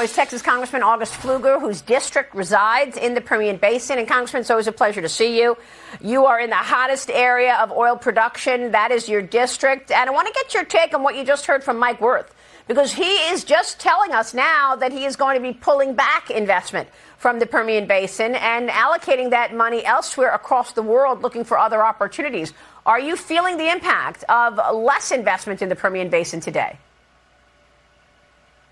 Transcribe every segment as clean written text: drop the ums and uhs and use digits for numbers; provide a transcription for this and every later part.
is Texas Congressman August Pfluger, whose district resides in the Permian Basin. And Congressman, it's always a pleasure to see you. You are in the hottest area of oil production. That is your district. And I want to get your take on what you just heard from Mike Wirth, because he is just telling us now that he is going to be pulling back investment from the Permian Basin and allocating that money elsewhere across the world, looking for other opportunities. Are you feeling the impact of less investment in the Permian Basin today?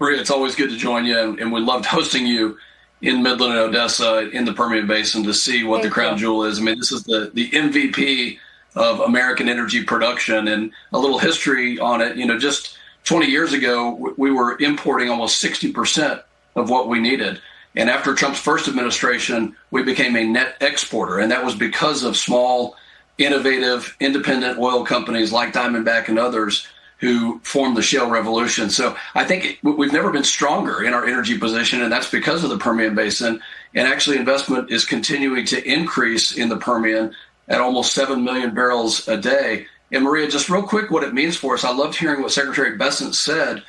Maria, it's always good to join you, and we loved hosting you in Midland and Odessa in the Permian Basin to see what the crown jewel is. I mean, this is the MVP of American energy production, and a little history on it. You know, just 20 years ago, we were importing almost 60% of what we needed. And after Trump's first administration, we became a net exporter. And that was because of small, innovative, independent oil companies like Diamondback and others who formed the shale revolution. So I think we've never been stronger in our energy position, and that's because of the Permian Basin. And actually, investment is continuing to increase in the Permian at almost 7 million barrels a day. And Maria, just real quick, what it means for us, I loved hearing what Secretary Bessent said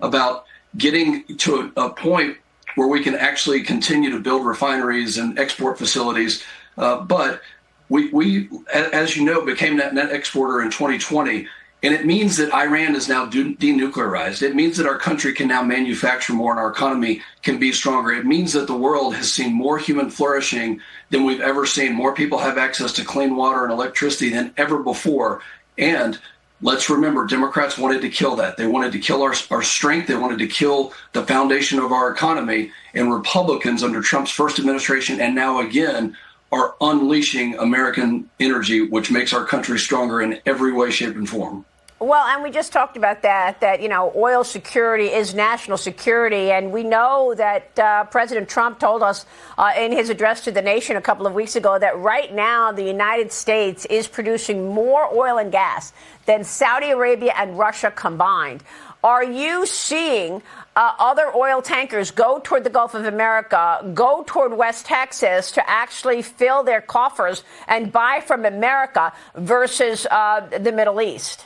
about getting to a point where we can actually continue to build refineries and export facilities. But we, as you know, became that net exporter in 2020. And it means that Iran is now denuclearized. It means that our country can now manufacture more and our economy can be stronger. It means that the world has seen more human flourishing than we've ever seen. More people have access to clean water and electricity than ever before. And let's remember, Democrats wanted to kill that. They wanted to kill our strength. They wanted to kill the foundation of our economy. And Republicans under Trump's first administration and now again are unleashing American energy, which makes our country stronger in every way, shape, and form. Well, and we just talked about that, you know, oil security is national security. And we know that President Trump told us in his address to the nation a couple of weeks ago that right now the United States is producing more oil and gas than Saudi Arabia and Russia combined. Are you seeing other oil tankers go toward the Gulf of America, go toward West Texas to actually fill their coffers and buy from America versus the Middle East?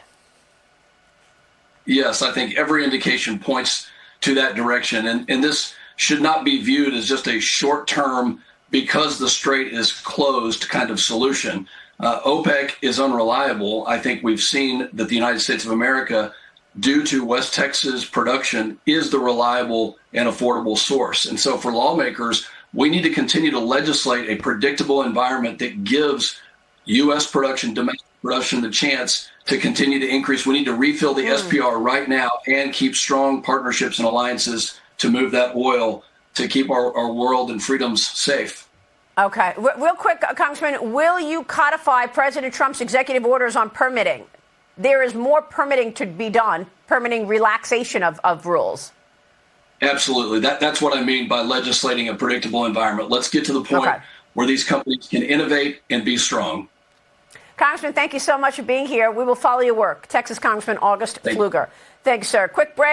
Yes, I think every indication points to that direction. And this should not be viewed as just a short-term, because the strait is closed kind of solution. OPEC is unreliable. I think we've seen that the United States of America, due to West Texas production, is the reliable and affordable source. And so for lawmakers, we need to continue to legislate a predictable environment that gives U.S. production, domestic production, the chance to continue to increase. We need to refill the SPR right now and keep strong partnerships and alliances to move that oil to keep our world and freedoms safe. Okay. Real quick, Congressman, will you codify President Trump's executive orders on permitting? There is more permitting to be done, permitting relaxation of rules. Absolutely. That's what I mean by legislating a predictable environment. Let's get to the point where these companies can innovate and be strong. Congressman, thank you so much for being here. We will follow your work. Texas Congressman August Pfluger. Thanks, sir. Quick break.